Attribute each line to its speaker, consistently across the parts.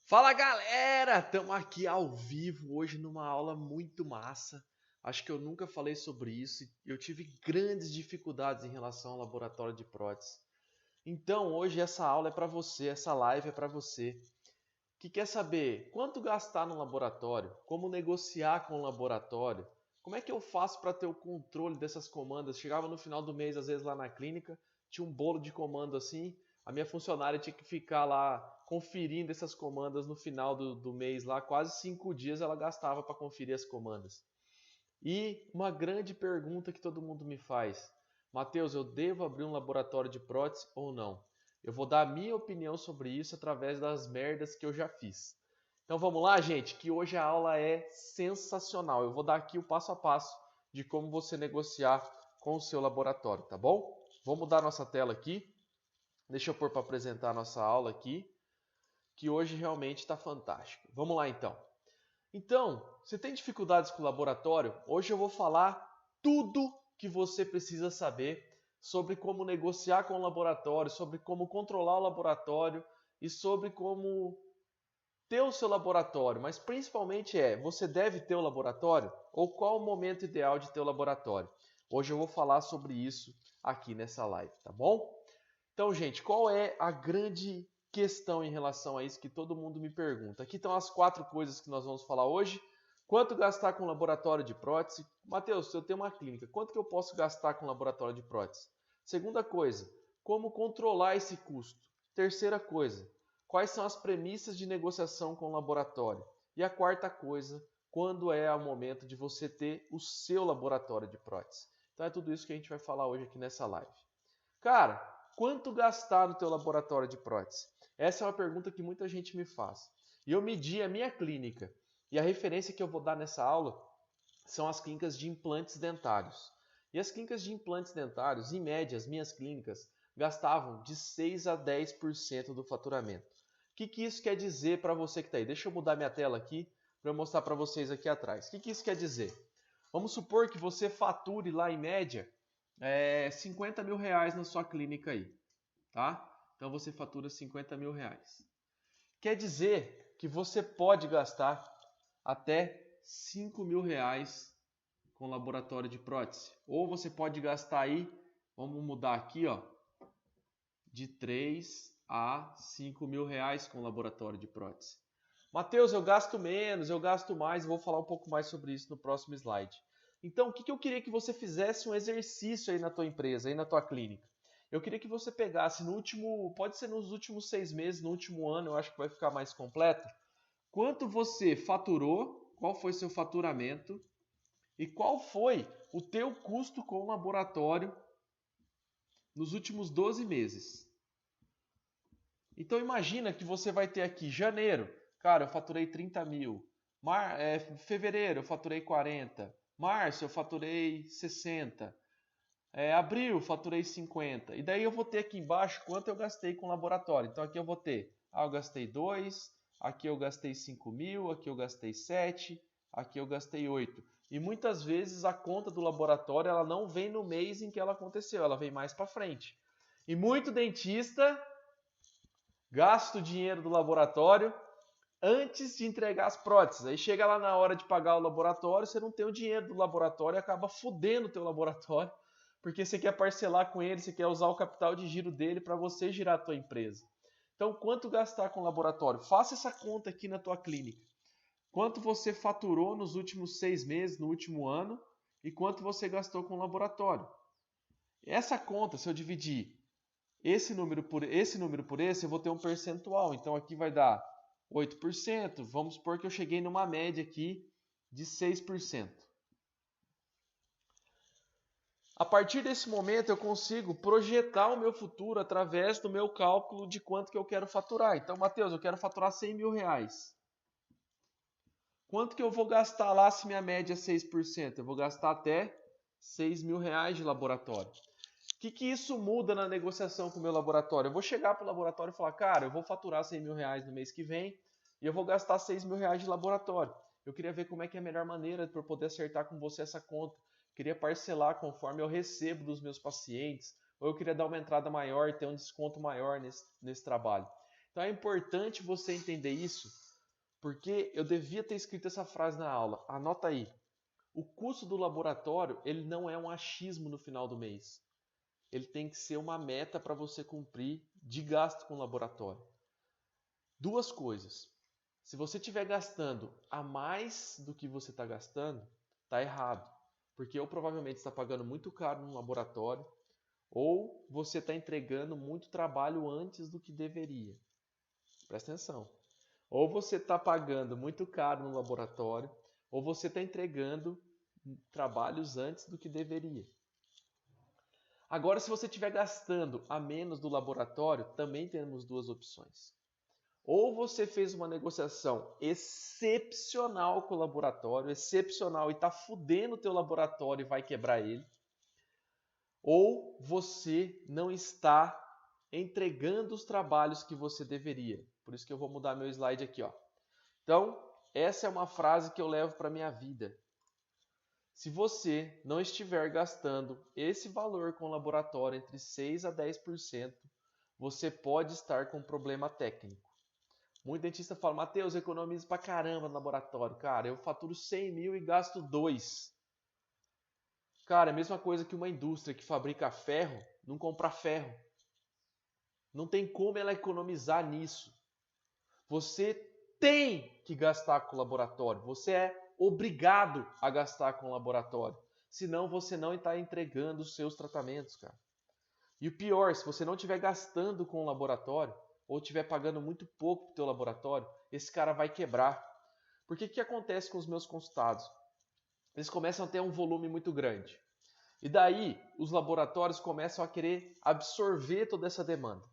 Speaker 1: Fala galera, estamos aqui ao vivo hoje numa aula muito massa. Acho que eu nunca falei sobre isso e eu tive grandes dificuldades em relação ao laboratório de prótese. Então hoje essa aula é para você, essa live é para você que quer saber quanto gastar no laboratório, como negociar com o laboratório, como é que eu faço para ter o controle dessas comandas. Chegava no final do mês, às vezes lá na clínica, tinha um bolo de comando assim, a minha funcionária tinha que ficar lá conferindo essas comandas no final do mês, lá quase 5 dias ela gastava para conferir as comandas. E uma grande pergunta que todo mundo me faz: Matheus, eu devo abrir um laboratório de prótese ou não? Eu vou dar a minha opinião sobre isso através das merdas que eu já fiz. Então vamos lá, gente, que hoje a aula é sensacional. Eu vou dar aqui o passo a passo de como você negociar com o seu laboratório, tá bom? Vou mudar nossa tela aqui. Deixa eu pôr para apresentar a nossa aula aqui, que hoje realmente está fantástico. Vamos lá então. Então, você tem dificuldades com o laboratório? Hoje eu vou falar tudo que você precisa saber sobre como negociar com o laboratório, sobre como controlar o laboratório e sobre como ter o seu laboratório. Mas principalmente você deve ter o laboratório ou qual o momento ideal de ter o laboratório? Hoje eu vou falar sobre isso aqui nessa live, tá bom? Então, gente, qual é a grande questão em relação a isso que todo mundo me pergunta? Aqui estão as 4 coisas que nós vamos falar hoje. Quanto gastar com laboratório de prótese? Matheus, se eu tenho uma clínica, quanto que eu posso gastar com laboratório de prótese? Segunda coisa, como controlar esse custo? Terceira coisa, quais são as premissas de negociação com o laboratório? E a quarta coisa, quando é o momento de você ter o seu laboratório de prótese? Então é tudo isso que a gente vai falar hoje aqui nessa live. Cara, quanto gastar no teu laboratório de prótese? Essa é uma pergunta que muita gente me faz. E eu medi a minha clínica. E a referência que eu vou dar nessa aula são as clínicas de implantes dentários. E as clínicas de implantes dentários, em média, as minhas clínicas gastavam de 6 a 10% do faturamento. O que isso quer dizer para você que está aí? Deixa eu mudar minha tela aqui para eu mostrar para vocês aqui atrás. O que isso quer dizer? Vamos supor que você fature lá em média 50 mil reais na sua clínica aí, tá? Então você fatura 50 mil reais. Quer dizer que você pode gastar até 5 mil reais com laboratório de prótese. Ou você pode gastar aí, vamos mudar aqui, ó, de 3 a 5 mil reais com laboratório de prótese. Matheus, eu gasto menos, eu gasto mais, eu vou falar um pouco mais sobre isso no próximo slide. Então, o que eu queria que você fizesse um exercício aí na tua empresa, aí na tua clínica. Eu queria que você pegasse no último, pode ser nos últimos 6 meses, no último ano, eu acho que vai ficar mais completo. Quanto você faturou, qual foi seu faturamento e qual foi o teu custo com o laboratório nos últimos 12 meses. Então imagina que você vai ter aqui janeiro, cara, eu faturei 30 mil. Fevereiro eu faturei 40. Março eu faturei 60. Abril eu faturei 50. E daí eu vou ter aqui embaixo quanto eu gastei com o laboratório. Então aqui eu vou ter, eu gastei 2, aqui eu gastei 5 mil, aqui eu gastei 7, aqui eu gastei 8. E muitas vezes a conta do laboratório ela não vem no mês em que ela aconteceu, ela vem mais para frente. E muito dentista gasta o dinheiro do laboratório antes de entregar as próteses. Aí chega lá na hora de pagar o laboratório, você não tem o dinheiro do laboratório e acaba fudendo o teu laboratório, porque você quer parcelar com ele, você quer usar o capital de giro dele para você girar a tua empresa. Então, quanto gastar com o laboratório? Faça essa conta aqui na tua clínica. Quanto você faturou nos últimos 6 meses, no último ano, e quanto você gastou com o laboratório. Essa conta, se eu dividir esse número por esse, eu vou ter um percentual. Então aqui vai dar 8%. Vamos supor que eu cheguei numa média aqui de 6%. A partir desse momento eu consigo projetar o meu futuro através do meu cálculo de quanto que eu quero faturar. Então, Matheus, eu quero faturar 100 mil reais. Quanto que eu vou gastar lá se minha média é 6%? Eu vou gastar até 6 mil reais de laboratório. O que isso muda na negociação com o meu laboratório? Eu vou chegar para o laboratório e falar, cara, eu vou faturar 100 mil reais no mês que vem e eu vou gastar 6 mil reais de laboratório. Eu queria ver como é que é a melhor maneira para eu poder acertar com você essa conta. Queria parcelar conforme eu recebo dos meus pacientes, ou eu queria dar uma entrada maior e ter um desconto maior nesse trabalho. Então é importante você entender isso, porque eu devia ter escrito essa frase na aula. Anota aí. O custo do laboratório, ele não é um achismo no final do mês. Ele tem que ser uma meta para você cumprir de gasto com o laboratório. Duas coisas. Se você estiver gastando a mais do que você está gastando, está errado. Porque ou provavelmente está pagando muito caro no laboratório, ou você está entregando muito trabalho antes do que deveria. Presta atenção. Ou você está pagando muito caro no laboratório, ou você está entregando trabalhos antes do que deveria. Agora, se você estiver gastando a menos do laboratório, também temos duas opções. Ou você fez uma negociação excepcional com o laboratório, excepcional, e está fudendo o teu laboratório e vai quebrar ele. Ou você não está entregando os trabalhos que você deveria. Por isso que eu vou mudar meu slide aqui, ó. Então, essa é uma frase que eu levo para a minha vida. Se você não estiver gastando esse valor com o laboratório entre 6% a 10%, você pode estar com problema técnico. Muito dentista fala, Matheus, economizo pra caramba no laboratório. Cara, eu faturo 100 mil e gasto 2. Cara, é a mesma coisa que uma indústria que fabrica ferro não compra ferro. Não tem como ela economizar nisso. Você tem que gastar com o laboratório. Você é obrigado a gastar com o laboratório. Senão você não está entregando os seus tratamentos, cara. E o pior, se você não estiver gastando com o laboratório, ou estiver pagando muito pouco para o teu laboratório, esse cara vai quebrar. Porque o que acontece com os meus consultados? Eles começam a ter um volume muito grande. E daí, os laboratórios começam a querer absorver toda essa demanda.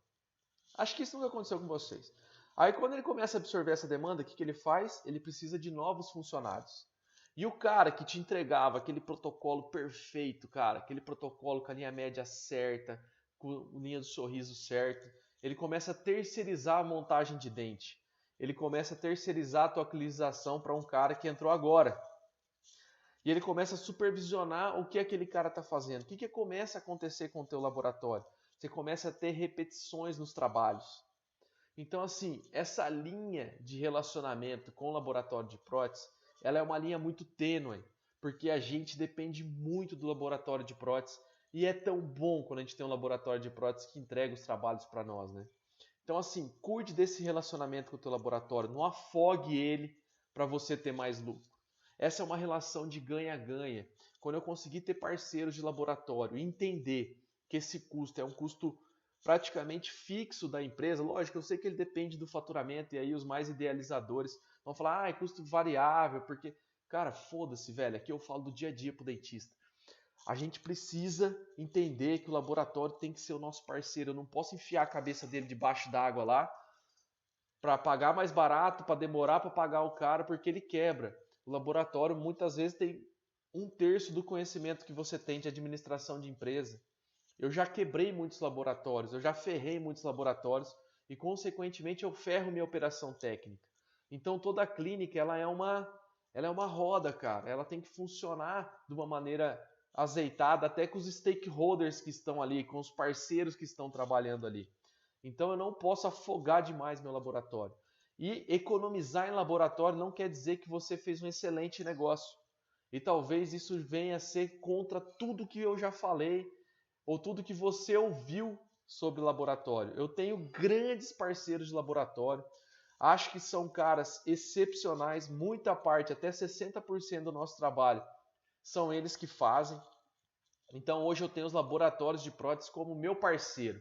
Speaker 1: Acho que isso nunca aconteceu com vocês. Aí, quando ele começa a absorver essa demanda, o que ele faz? Ele precisa de novos funcionários. E o cara que te entregava aquele protocolo perfeito, cara, aquele protocolo com a linha média certa, com a linha do sorriso certo, ele começa a terceirizar a montagem de dente. Ele começa a terceirizar a tua utilização para um cara que entrou agora. E ele começa a supervisionar o que aquele cara está fazendo. O que começa a acontecer com o teu laboratório? Você começa a ter repetições nos trabalhos. Então, assim, essa linha de relacionamento com o laboratório de prótese, ela é uma linha muito tênue, porque a gente depende muito do laboratório de prótese e é tão bom quando a gente tem um laboratório de prótese que entrega os trabalhos para nós, né? Então, assim, cuide desse relacionamento com o teu laboratório, não afogue ele para você ter mais lucro. Essa é uma relação de ganha-ganha. Quando eu conseguir ter parceiros de laboratório e entender que esse custo é um custo praticamente fixo da empresa, lógico, eu sei que ele depende do faturamento e aí os mais idealizadores vão falar, é custo variável, porque, cara, foda-se, velho, aqui eu falo do dia a dia pro dentista. A gente precisa entender que o laboratório tem que ser o nosso parceiro, eu não posso enfiar a cabeça dele debaixo d'água lá para pagar mais barato, para demorar para pagar o cara, porque ele quebra. O laboratório muitas vezes tem 1/3 do conhecimento que você tem de administração de empresa. Eu já quebrei muitos laboratórios, eu já ferrei muitos laboratórios e, consequentemente, eu ferro minha operação técnica. Então, toda a clínica ela é uma roda, cara. Ela tem que funcionar de uma maneira azeitada, até com os stakeholders que estão ali, com os parceiros que estão trabalhando ali. Então, eu não posso afogar demais meu laboratório. E economizar em laboratório não quer dizer que você fez um excelente negócio. E talvez isso venha a ser contra tudo que eu já falei ou tudo que você ouviu sobre laboratório. Eu tenho grandes parceiros de laboratório, acho que são caras excepcionais, muita parte, até 60% do nosso trabalho, são eles que fazem. Então hoje eu tenho os laboratórios de prótese como meu parceiro.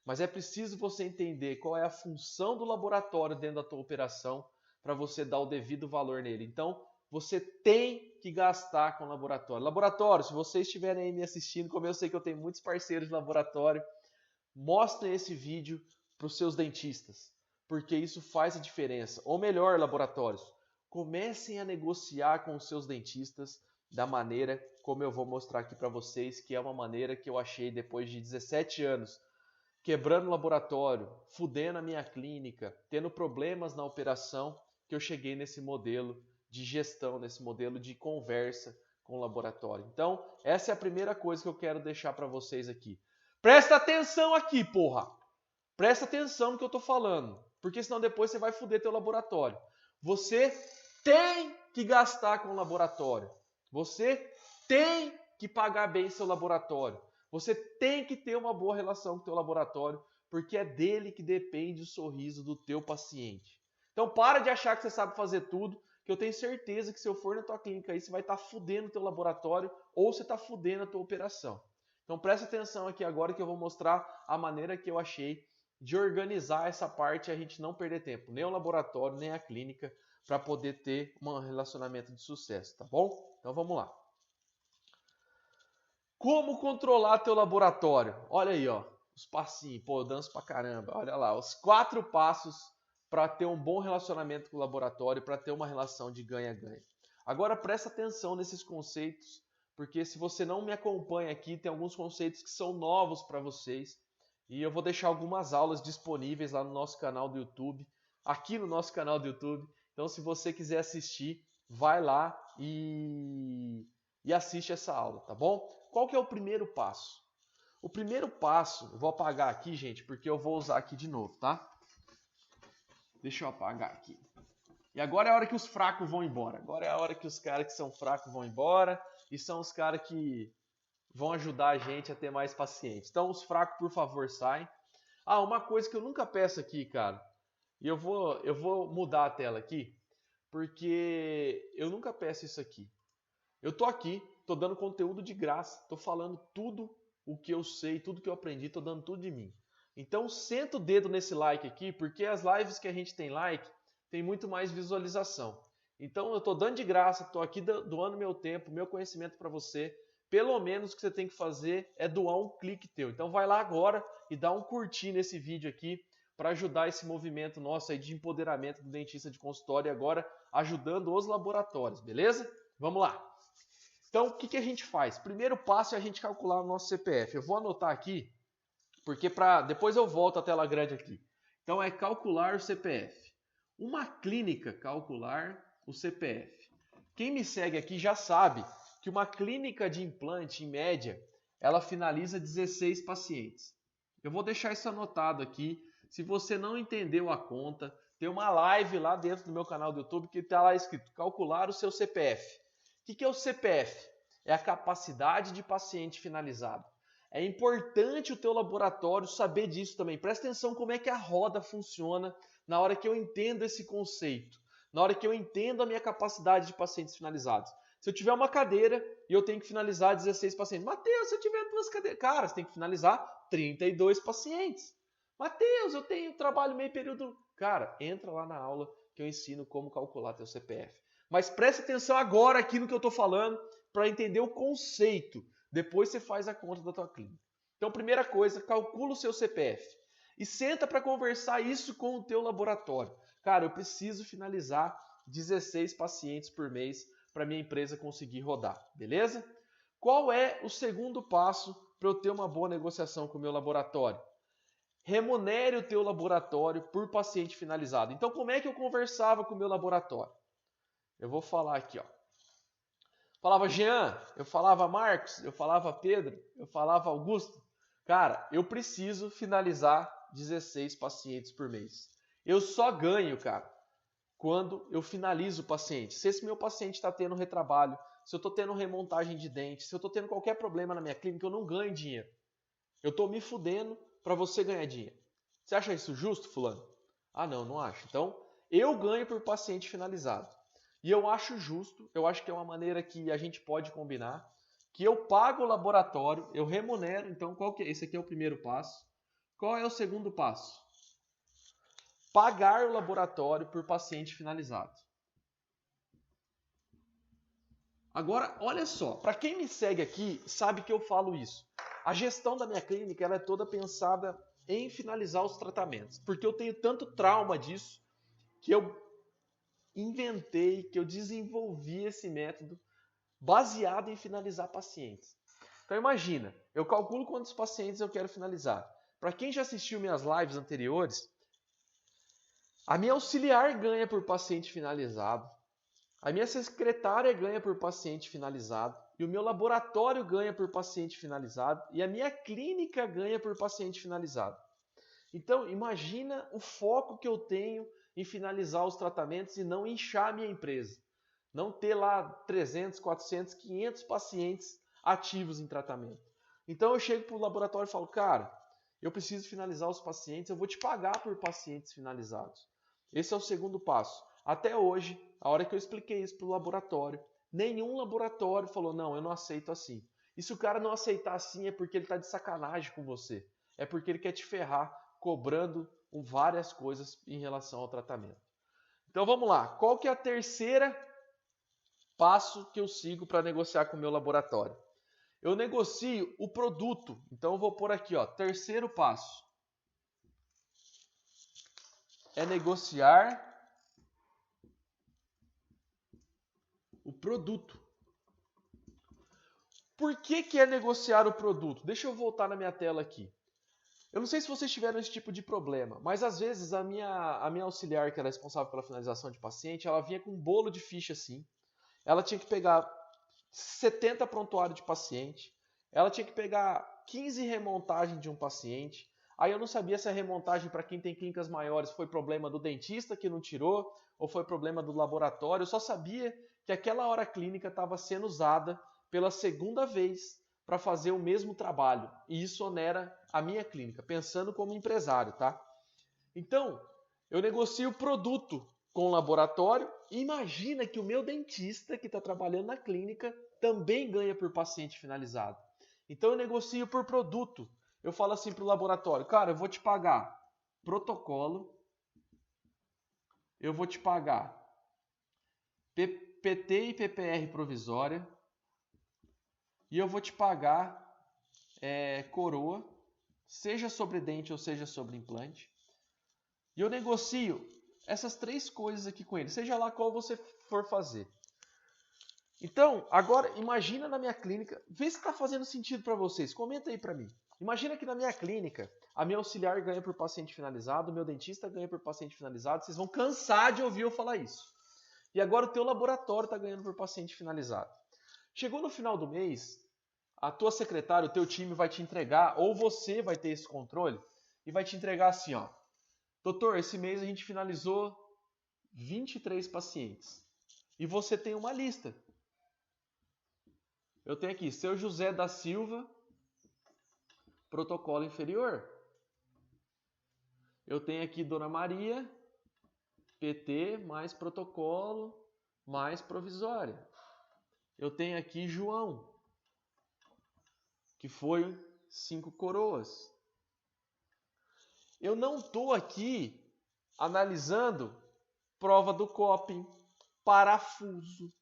Speaker 1: Mas é preciso você entender qual é a função do laboratório dentro da tua operação para você dar o devido valor nele. Então, você tem que gastar com o laboratório. Laboratório, se vocês estiverem aí me assistindo, como eu sei que eu tenho muitos parceiros de laboratório, mostrem esse vídeo para os seus dentistas, porque isso faz a diferença. Ou melhor, laboratórios, comecem a negociar com os seus dentistas da maneira como eu vou mostrar aqui para vocês, que é uma maneira que eu achei depois de 17 anos quebrando o laboratório, fudendo a minha clínica, tendo problemas na operação, que eu cheguei nesse modelo de gestão, nesse modelo de conversa com o laboratório. Então, essa é a primeira coisa que eu quero deixar para vocês aqui. Presta atenção aqui, porra! Presta atenção no que eu estou falando. porque senão depois você vai foder teu laboratório. Você tem que gastar com o laboratório. Você tem que pagar bem seu laboratório. Você tem que ter uma boa relação com o teu laboratório, porque é dele que depende o sorriso do teu paciente. Então para de achar que você sabe fazer tudo, que eu tenho certeza que se eu for na tua clínica aí, você vai estar fudendo o teu laboratório ou você está fudendo a tua operação. Então presta atenção aqui agora que eu vou mostrar a maneira que eu achei de organizar essa parte e a gente não perder tempo, nem o laboratório, nem a clínica, para poder ter um relacionamento de sucesso, tá bom? Então vamos lá. Como controlar teu laboratório? Olha aí, ó, os passinhos, pô, eu danço pra caramba. Olha lá, os 4 passos para ter um bom relacionamento com o laboratório, para ter uma relação de ganha-ganha. Agora presta atenção nesses conceitos, porque se você não me acompanha aqui, tem alguns conceitos que são novos para vocês. E eu vou deixar algumas aulas disponíveis lá no nosso canal do YouTube, aqui no nosso canal do YouTube. Então, se você quiser assistir, vai lá e assiste essa aula, tá bom? Qual que é o primeiro passo? O primeiro passo, eu vou apagar aqui, gente, porque eu vou usar aqui de novo, tá? Deixa eu apagar aqui. E agora é a hora que os fracos vão embora. Agora é a hora que os caras que são fracos vão embora e são os caras que vão ajudar a gente a ter mais pacientes. Então, os fracos, por favor, saem. Ah, uma coisa que eu nunca peço aqui, cara, e eu vou mudar a tela aqui, porque eu nunca peço isso aqui. Eu tô aqui, tô dando conteúdo de graça, tô falando tudo o que eu sei, tudo que eu aprendi, tô dando tudo de mim. Então, senta o dedo nesse like aqui, porque as lives que a gente tem like, tem muito mais visualização. Então, eu tô dando de graça, tô aqui doando meu tempo, meu conhecimento para você. Pelo menos o que você tem que fazer é doar um clique teu. Então vai lá agora e dá um curtir nesse vídeo aqui para ajudar esse movimento nosso aí de empoderamento do dentista de consultório e agora ajudando os laboratórios, beleza? Vamos lá. Então o que a gente faz? Primeiro passo é a gente calcular o nosso CPF. Eu vou anotar aqui, porque depois eu volto à tela grande aqui. Então é calcular o CPF. Uma clínica calcular o CPF. Quem me segue aqui já sabe que uma clínica de implante, em média, ela finaliza 16 pacientes. Eu vou deixar isso anotado aqui. Se você não entendeu a conta, tem uma live lá dentro do meu canal do YouTube que está lá escrito calcular o seu CPF. O que é o CPF? É a capacidade de paciente finalizado. É importante o teu laboratório saber disso também. Presta atenção como é que a roda funciona na hora que eu entendo esse conceito. Na hora que eu entendo a minha capacidade de pacientes finalizados. Se eu tiver uma cadeira e eu tenho que finalizar 16 pacientes. Mateus, se eu tiver 2 cadeiras. Cara, você tem que finalizar 32 pacientes. Mateus, eu tenho trabalho meio período. Cara, entra lá na aula que eu ensino como calcular teu CPF. Mas preste atenção agora aqui no que eu estou falando para entender o conceito. Depois você faz a conta da tua clínica. Então, primeira coisa, calcula o seu CPF. E senta para conversar isso com o teu laboratório. Cara, eu preciso finalizar 16 pacientes por mês para minha empresa conseguir rodar, beleza? Qual é o segundo passo para eu ter uma boa negociação com o meu laboratório? Remunere o teu laboratório por paciente finalizado. Então, como é que eu conversava com o meu laboratório? Eu vou falar aqui, ó. Falava Jean, eu falava Marcos, eu falava Pedro, eu falava Augusto. Cara, eu preciso finalizar 16 pacientes por mês. Eu só ganho, cara, quando eu finalizo o paciente. Se esse meu paciente está tendo retrabalho, se eu estou tendo remontagem de dente, se eu estou tendo qualquer problema na minha clínica, eu não ganho dinheiro. Eu estou me fudendo para você ganhar dinheiro. Você acha isso justo, fulano? Ah, não, não acho. Então, eu ganho por paciente finalizado. E eu acho justo, eu acho que é uma maneira que a gente pode combinar, que eu pago o laboratório, eu remunero. Então, esse aqui é o primeiro passo. Qual é o segundo passo? Pagar o laboratório por paciente finalizado. Agora, olha só, para quem me segue aqui, sabe que eu falo isso. A gestão da minha clínica ela é toda pensada em finalizar os tratamentos, porque eu tenho tanto trauma disso que eu inventei, que eu desenvolvi esse método baseado em finalizar pacientes. Então imagina, eu calculo quantos pacientes eu quero finalizar. Para quem já assistiu minhas lives anteriores, a minha auxiliar ganha por paciente finalizado, a minha secretária ganha por paciente finalizado, e o meu laboratório ganha por paciente finalizado, e a minha clínica ganha por paciente finalizado. Então, imagina o foco que eu tenho em finalizar os tratamentos e não inchar a minha empresa. Não ter lá 300, 400, 500 pacientes ativos em tratamento. Então, eu chego para o laboratório e falo, cara, eu preciso finalizar os pacientes, eu vou te pagar por pacientes finalizados. Esse é o segundo passo. Até hoje, a hora que eu expliquei isso para o laboratório, nenhum laboratório falou, não, eu não aceito assim. E se o cara não aceitar assim é porque ele está de sacanagem com você. É porque ele quer te ferrar, cobrando várias coisas em relação ao tratamento. Então vamos lá. Qual que é a terceira passo que eu sigo para negociar com o meu laboratório? Eu negocio o produto. Então eu vou pôr aqui, ó, terceiro passo. É negociar o produto. Por que é negociar o produto? Deixa eu voltar na minha tela aqui. Eu não sei se vocês tiveram esse tipo de problema, mas às vezes a minha auxiliar, que era responsável pela finalização de paciente, ela vinha com um bolo de ficha assim. Ela tinha que pegar 70 prontuários de paciente, ela tinha que pegar 15 remontagens de um paciente. Aí eu não sabia se a remontagem para quem tem clínicas maiores foi problema do dentista que não tirou ou foi problema do laboratório. Eu só sabia que aquela hora clínica estava sendo usada pela segunda vez para fazer o mesmo trabalho. E isso onera a minha clínica, pensando como empresário, tá? Então, eu negocio o produto com o laboratório e imagina que o meu dentista, que está trabalhando na clínica, também ganha por paciente finalizado. Então, eu negocio por produto. Eu falo assim para o laboratório, cara, eu vou te pagar protocolo, eu vou te pagar PT e PPR provisória, e eu vou te pagar coroa, seja sobre dente ou seja sobre implante. E eu negocio essas três coisas aqui com ele, seja lá qual você for fazer. Então, agora imagina na minha clínica, vê se está fazendo sentido para vocês, comenta aí para mim. Imagina que na minha clínica, a minha auxiliar ganha por paciente finalizado, o meu dentista ganha por paciente finalizado, vocês vão cansar de ouvir eu falar isso. E agora o teu laboratório está ganhando por paciente finalizado. Chegou no final do mês, a tua secretária, o teu time vai te entregar, ou você vai ter esse controle, e vai te entregar assim, ó. Doutor, esse mês a gente finalizou 23 pacientes. E você tem uma lista. Eu tenho aqui, seu José da Silva, protocolo inferior. Eu tenho aqui Dona Maria, PT, mais protocolo, mais provisória. Eu tenho aqui João, que foi 5 coroas. Eu não estou aqui analisando prova do coping, parafuso,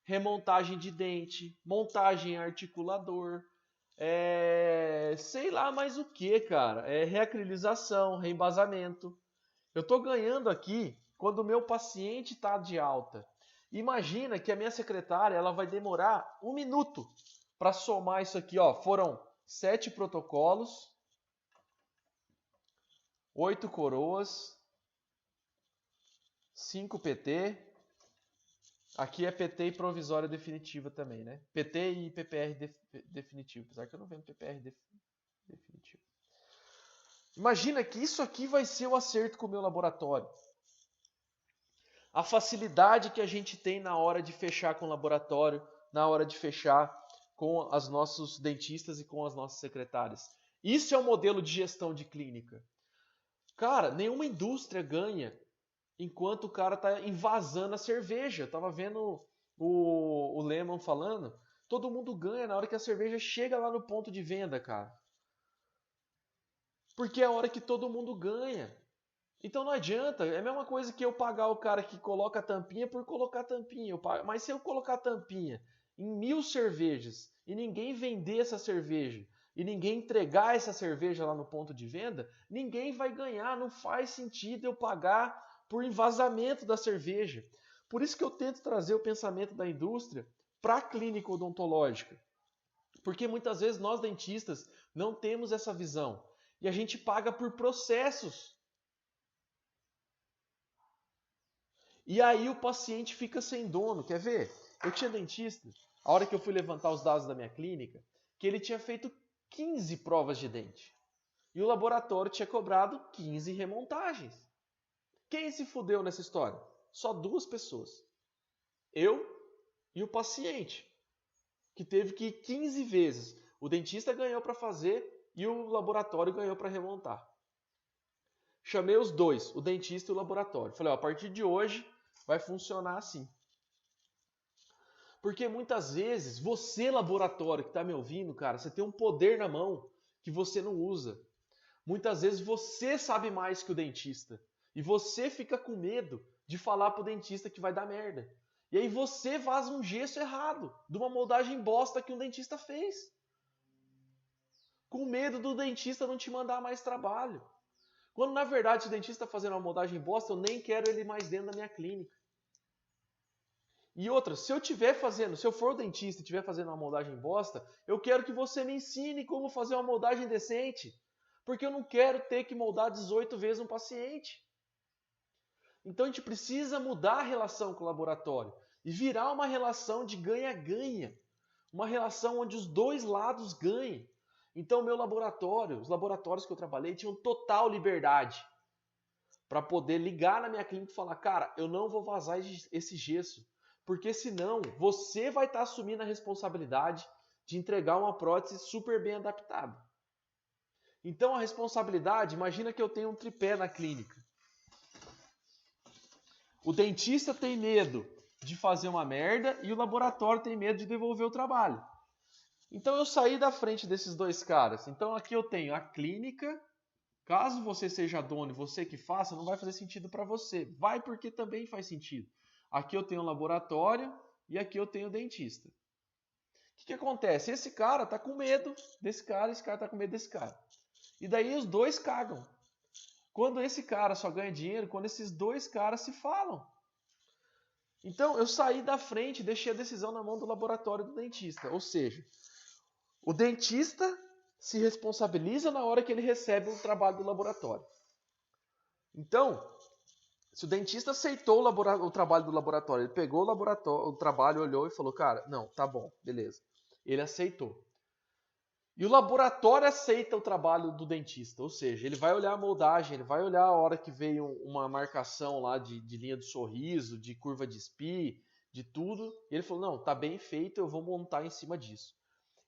Speaker 1: remontagem de dente, montagem articulador, sei lá mais o que, cara. Reacrilização, reembasamento. Eu estou ganhando aqui quando o meu paciente está de alta. Imagina que a minha secretária ela vai demorar 1 minuto para somar isso aqui. Ó. Foram 7 protocolos, 8 coroas, 5 PT. Aqui é PT e provisória definitiva também, né? PT e PPR definitivo, apesar que eu não vendo PPR definitivo. Imagina que isso aqui vai ser o acerto com o meu laboratório. A facilidade que a gente tem na hora de fechar com o laboratório, na hora de fechar com os nossos dentistas e com as nossas secretárias. Isso é um modelo de gestão de clínica. Cara, nenhuma indústria ganha enquanto o cara está invasando a cerveja. Eu tava vendo o Lehman falando. Todo mundo ganha na hora que a cerveja chega lá no ponto de venda, cara. Porque é a hora que todo mundo ganha. Então não adianta. É a mesma coisa que eu pagar o cara que coloca a tampinha por colocar a tampinha. Mas se eu colocar a tampinha em 1000 cervejas e ninguém vender essa cerveja e ninguém entregar essa cerveja lá no ponto de venda, ninguém vai ganhar. Não faz sentido eu pagar por envasamento da cerveja. Por isso que eu tento trazer o pensamento da indústria para a clínica odontológica. Porque muitas vezes nós dentistas não temos essa visão. E a gente paga por processos. E aí o paciente fica sem dono. Quer ver? Eu tinha dentista, a hora que eu fui levantar os dados da minha clínica, que ele tinha feito 15 provas de dente. E o laboratório tinha cobrado 15 remontagens. Quem se fudeu nessa história? Só duas pessoas. Eu e o paciente, que teve que ir 15 vezes. O dentista ganhou para fazer e o laboratório ganhou para remontar. Chamei os dois, o dentista e o laboratório. Falei, ó, a partir de hoje vai funcionar assim. Porque muitas vezes, você, laboratório que está me ouvindo, cara, você tem um poder na mão que você não usa. Muitas vezes você sabe mais que o dentista. E você fica com medo de falar pro dentista que vai dar merda. E aí você vaza um gesso errado, de uma moldagem bosta que um dentista fez. Com medo do dentista não te mandar mais trabalho. Quando na verdade se o dentista está fazendo uma moldagem bosta, eu nem quero ele mais dentro da minha clínica. E outra, se eu for o dentista e estiver fazendo uma moldagem bosta, eu quero que você me ensine como fazer uma moldagem decente. Porque eu não quero ter que moldar 18 vezes um paciente. Então a gente precisa mudar a relação com o laboratório e virar uma relação de ganha-ganha. Uma relação onde os dois lados ganhem. Então o meu laboratório, os laboratórios que eu trabalhei, tinham total liberdade para poder ligar na minha clínica e falar, cara, eu não vou vazar esse gesso. Porque senão você vai estar assumindo a responsabilidade de entregar uma prótese super bem adaptada. Então a responsabilidade, imagina que eu tenho um tripé na clínica. O dentista tem medo de fazer uma merda e o laboratório tem medo de devolver o trabalho. Então eu saí da frente desses dois caras. Então aqui eu tenho a clínica. Caso você seja dono e você que faça, não vai fazer sentido para você. Vai porque também faz sentido. Aqui eu tenho o laboratório e aqui eu tenho o dentista. O que acontece? Esse cara está com medo desse cara, esse cara está com medo desse cara. E daí os dois cagam. Quando esse cara só ganha dinheiro, quando esses dois caras se falam. Então eu saí da frente e deixei a decisão na mão do laboratório do dentista. Ou seja, o dentista se responsabiliza na hora que ele recebe o trabalho do laboratório. Então, se o dentista aceitou o trabalho do laboratório, ele pegou o trabalho, olhou e falou, cara, não, tá bom, beleza. Ele aceitou. E o laboratório aceita o trabalho do dentista, ou seja, ele vai olhar a moldagem, ele vai olhar a hora que veio uma marcação lá de linha do sorriso, de curva de SPI, de tudo, e ele falou, não, tá bem feito, eu vou montar em cima disso.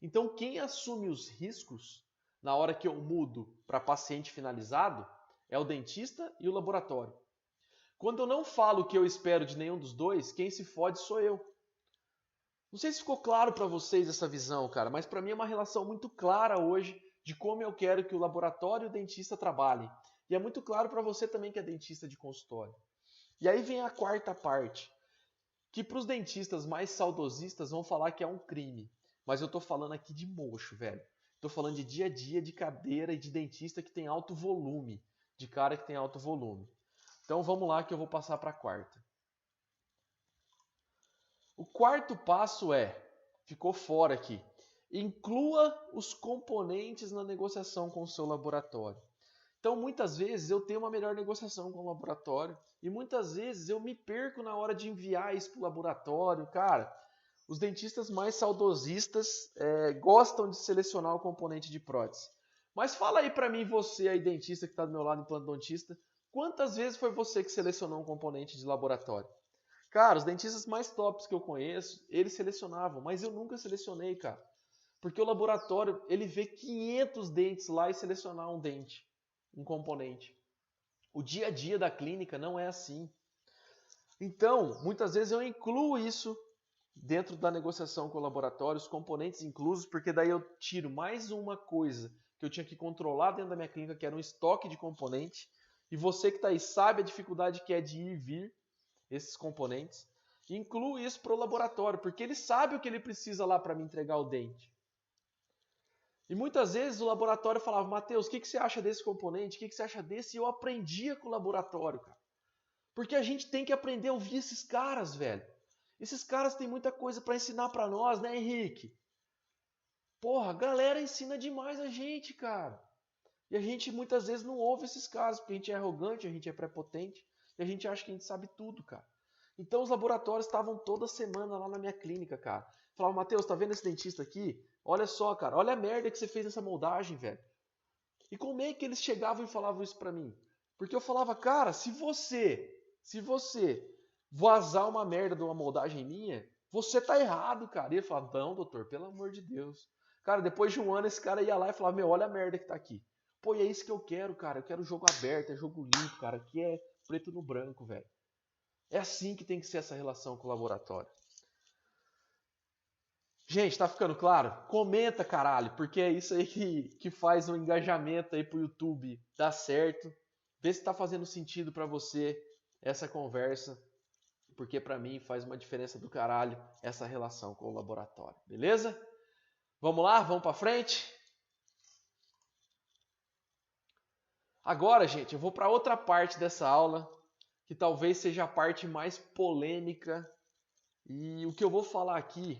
Speaker 1: Então, quem assume os riscos na hora que eu mudo para paciente finalizado é o dentista e o laboratório. Quando eu não falo o que eu espero de nenhum dos dois, quem se fode sou eu. Não sei se ficou claro para vocês essa visão, cara, mas para mim é uma relação muito clara hoje de como eu quero que o laboratório e o dentista trabalhem. E é muito claro para você também que é dentista de consultório. E aí vem a quarta parte, que para os dentistas mais saudosistas vão falar que é um crime. Mas eu tô falando aqui de mocho, velho. Tô falando de dia a dia, de cadeira e de dentista que tem alto volume. De cara que tem alto volume. Então vamos lá que eu vou passar para a quarta. O quarto passo ficou fora aqui, inclua os componentes na negociação com o seu laboratório. Então muitas vezes eu tenho uma melhor negociação com o laboratório e muitas vezes eu me perco na hora de enviar isso para o laboratório. Cara, os dentistas mais saudosistas gostam de selecionar o componente de prótese. Mas fala aí para mim, você aí dentista que está do meu lado, implantodontista, quantas vezes foi você que selecionou um componente de laboratório? Cara, os dentistas mais tops que eu conheço, eles selecionavam, mas eu nunca selecionei, cara. Porque o laboratório, ele vê 500 dentes lá e selecionar um dente, um componente. O dia a dia da clínica não é assim. Então, muitas vezes eu incluo isso dentro da negociação com o laboratório, os componentes inclusos, porque daí eu tiro mais uma coisa que eu tinha que controlar dentro da minha clínica, que era um estoque de componente. E você que está aí sabe a dificuldade que é de ir e vir esses componentes, e inclui isso para o laboratório, porque ele sabe o que ele precisa lá para me entregar o dente. E muitas vezes o laboratório falava, Matheus, o que você acha desse componente? O que você acha desse? E eu aprendia com o laboratório, cara. Porque a gente tem que aprender a ouvir esses caras, velho. Esses caras têm muita coisa para ensinar para nós, né, Henrique? Porra, a galera ensina demais a gente, cara. E a gente muitas vezes não ouve esses caras, porque a gente é arrogante, a gente é prepotente, e a gente acha que a gente sabe tudo, cara. Então os laboratórios estavam toda semana lá na minha clínica, cara. Falavam, Matheus, tá vendo esse dentista aqui? Olha só, cara, olha a merda que você fez nessa moldagem, velho. E como é que eles chegavam e falavam isso para mim? Porque eu falava, cara, se você vazar uma merda de uma moldagem minha, você tá errado, cara. E ele falava, não, doutor, pelo amor de Deus. Cara, depois de um ano, esse cara ia lá e falava, meu, olha a merda que tá aqui. Pô, e é isso que eu quero, cara. Eu quero jogo aberto, é jogo limpo, cara. Aqui é preto no branco, velho. É assim que tem que ser essa relação com o laboratório. Gente, tá ficando claro? Comenta, caralho, porque é isso aí que faz um engajamento aí pro YouTube dar certo. Vê se tá fazendo sentido pra você essa conversa, porque pra mim faz uma diferença do caralho essa relação com o laboratório, beleza? Vamos lá, vamos pra frente? Agora, gente, eu vou para outra parte dessa aula, que talvez seja a parte mais polêmica, e o que eu vou falar aqui,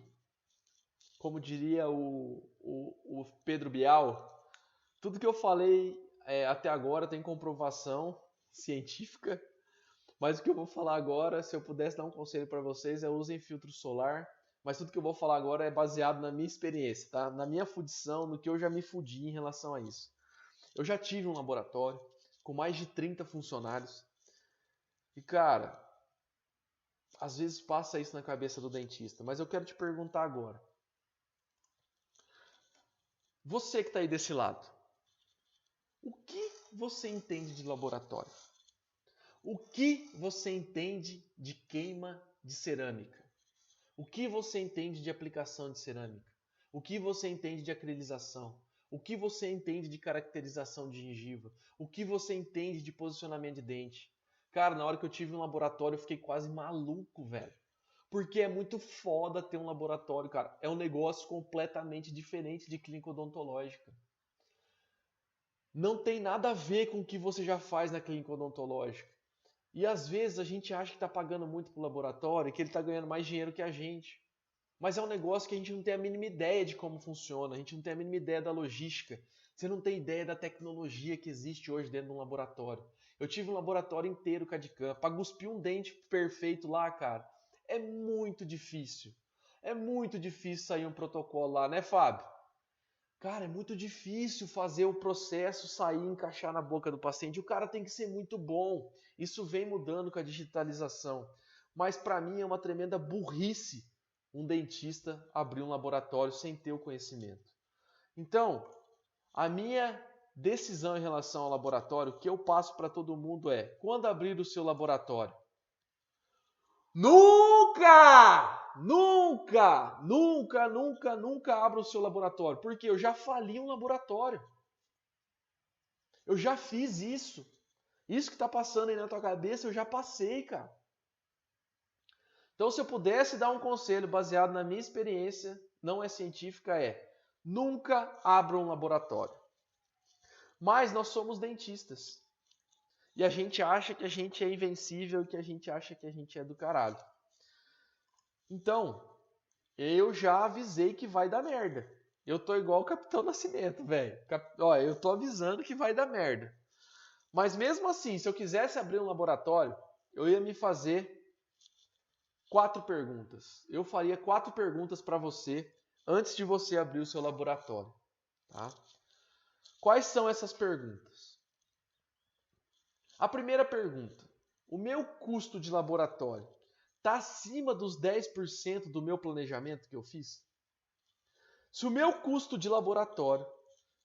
Speaker 1: como diria o Pedro Bial, tudo que eu falei até agora tem comprovação científica, mas o que eu vou falar agora, se eu pudesse dar um conselho para vocês, é usem filtro solar, mas tudo que eu vou falar agora é baseado na minha experiência, tá? Na minha fudição, no que eu já me fudi em relação a isso. Eu já tive um laboratório com mais de 30 funcionários e, cara, às vezes passa isso na cabeça do dentista, mas eu quero te perguntar agora. Você que está aí desse lado, o que você entende de laboratório? O que você entende de queima de cerâmica? O que você entende de aplicação de cerâmica? O que você entende de acrilização? O que você entende de caracterização de gengiva? O que você entende de posicionamento de dente? Cara, na hora que eu tive um laboratório, eu fiquei quase maluco, velho. Porque é muito foda ter um laboratório, cara. É um negócio completamente diferente de clínica odontológica. Não tem nada a ver com o que você já faz na clínica odontológica. E às vezes a gente acha que está pagando muito para o laboratório e que ele está ganhando mais dinheiro que a gente. Mas é um negócio que a gente não tem a mínima ideia de como funciona, a gente não tem a mínima ideia da logística. Você não tem ideia da tecnologia que existe hoje dentro de um laboratório. Eu tive um laboratório inteiro CAD/CAM. Para cuspir um dente perfeito lá, cara, é muito difícil. É muito difícil sair um protocolo lá, né, Fábio? Cara, é muito difícil fazer o processo sair e encaixar na boca do paciente. O cara tem que ser muito bom. Isso vem mudando com a digitalização. Mas para mim é uma tremenda burrice um dentista abrir um laboratório sem ter o conhecimento. Então, a minha decisão em relação ao laboratório, que eu passo para todo mundo é: quando abrir o seu laboratório, nunca! Nunca, nunca, nunca, nunca abra o seu laboratório. Porque eu já fali um laboratório. Eu já fiz isso. Isso que está passando aí na tua cabeça, eu já passei, cara. Então, se eu pudesse dar um conselho baseado na minha experiência, não é científica, é: nunca abra um laboratório. Mas nós somos dentistas. E a gente acha que a gente é invencível e que a gente acha que a gente é do caralho. Então, eu já avisei que vai dar merda. Eu tô igual o Capitão Nascimento, velho. Ó, eu tô avisando que vai dar merda. Mas mesmo assim, se eu quisesse abrir um laboratório, eu ia me fazer 4 perguntas. Eu faria 4 perguntas para você antes de você abrir o seu laboratório. Tá? Quais são essas perguntas? A primeira pergunta: o meu custo de laboratório está acima dos 10% do meu planejamento que eu fiz? Se o meu custo de laboratório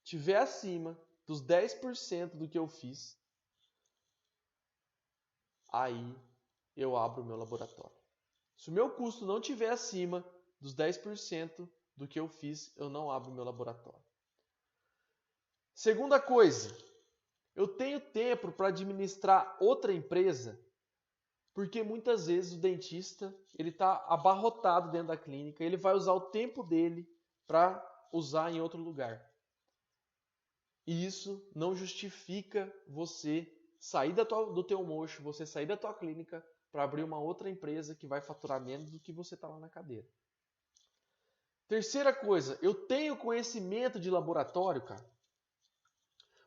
Speaker 1: estiver acima dos 10% do que eu fiz, aí eu abro o meu laboratório. Se o meu custo não estiver acima dos 10% do que eu fiz, eu não abro o meu laboratório. Segunda coisa, eu tenho tempo para administrar outra empresa, porque muitas vezes o dentista ele está abarrotado dentro da clínica, ele vai usar o tempo dele para usar em outro lugar. E isso não justifica você sair do teu mocho, você sair da tua clínica para abrir uma outra empresa que vai faturar menos do que você está lá na cadeira. Terceira coisa, eu tenho conhecimento de laboratório, cara.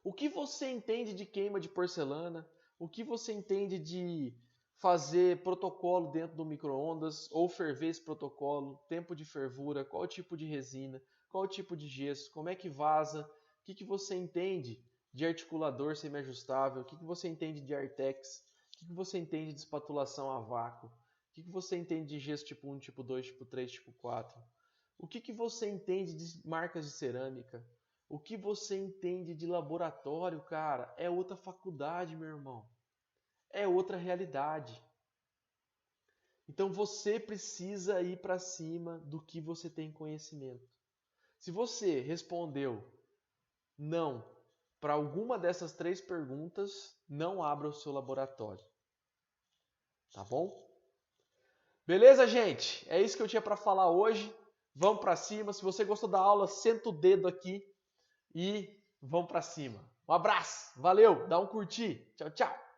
Speaker 1: O que você entende de queima de porcelana? O que você entende de fazer protocolo dentro do micro-ondas ou ferver esse protocolo? Tempo de fervura, qual tipo de resina, qual tipo de gesso, como é que vaza? O que você entende de articulador semiajustável? O que você entende de Artex? O que você entende de espatulação a vácuo? O que você entende de gesso tipo 1, tipo 2, tipo 3, tipo 4? O que você entende de marcas de cerâmica? O que você entende de laboratório, cara? É outra faculdade, meu irmão. É outra realidade. Então você precisa ir para cima do que você tem conhecimento. Se você respondeu não para alguma dessas 3 perguntas, não abra o seu laboratório. Tá bom? Beleza, gente? É isso que eu tinha para falar hoje. Vamos para cima. Se você gostou da aula, senta o dedo aqui e vamos para cima. Um abraço. Valeu. Dá um curtir. Tchau, tchau.